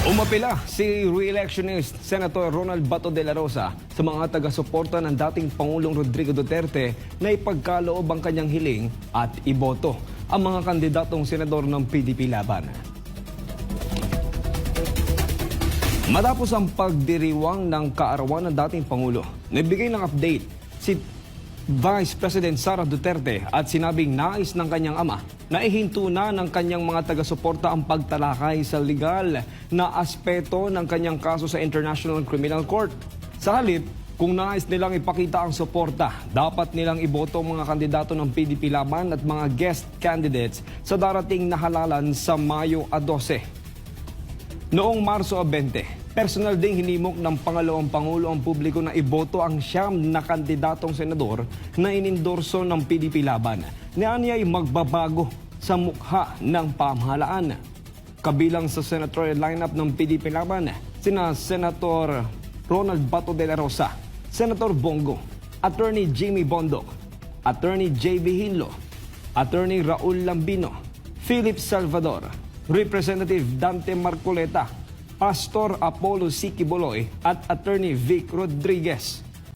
Umapila si re-electionist Senator Ronald Bato de la Rosa sa mga taga-suporta ng dating Pangulong Rodrigo Duterte na ipagkaloob ang kanyang hiling at iboto ang mga kandidatong senador ng PDP laban. Matapos ang pagdiriwang ng kaarawan ng dating Pangulo, nagbigay ng update si Vice President Sara Duterte at sinabing nais ng kanyang ama na ihinto na ng kanyang mga taga-suporta ang pagtalakay sa legal na aspeto ng kanyang kaso sa International Criminal Court. Sa halip, kung nais nilang ipakita ang suporta, dapat nilang iboto ang mga kandidato ng PDP laban at mga guest candidates sa darating na halalan sa Mayo 12. Noong Marso 20, personal ding hinimok ng pangalawang Pangulo ang publiko na iboto ang siyam na kandidatong senador na inindorso ng PDP laban. Niya ay magbabago sa mukha ng pamahalaan. Kabilang sa senatorial lineup ng PDP laban, sina Senator Ronald Bato de la Rosa, Senator Bongo, Attorney Jamie Bondoc, Attorney J.B. Hinlo, Attorney Raul Lambino, Philip Salvador, Representative Dante Marcoleta, Pastor Apollo Siki Boloy at Attorney Vic Rodriguez.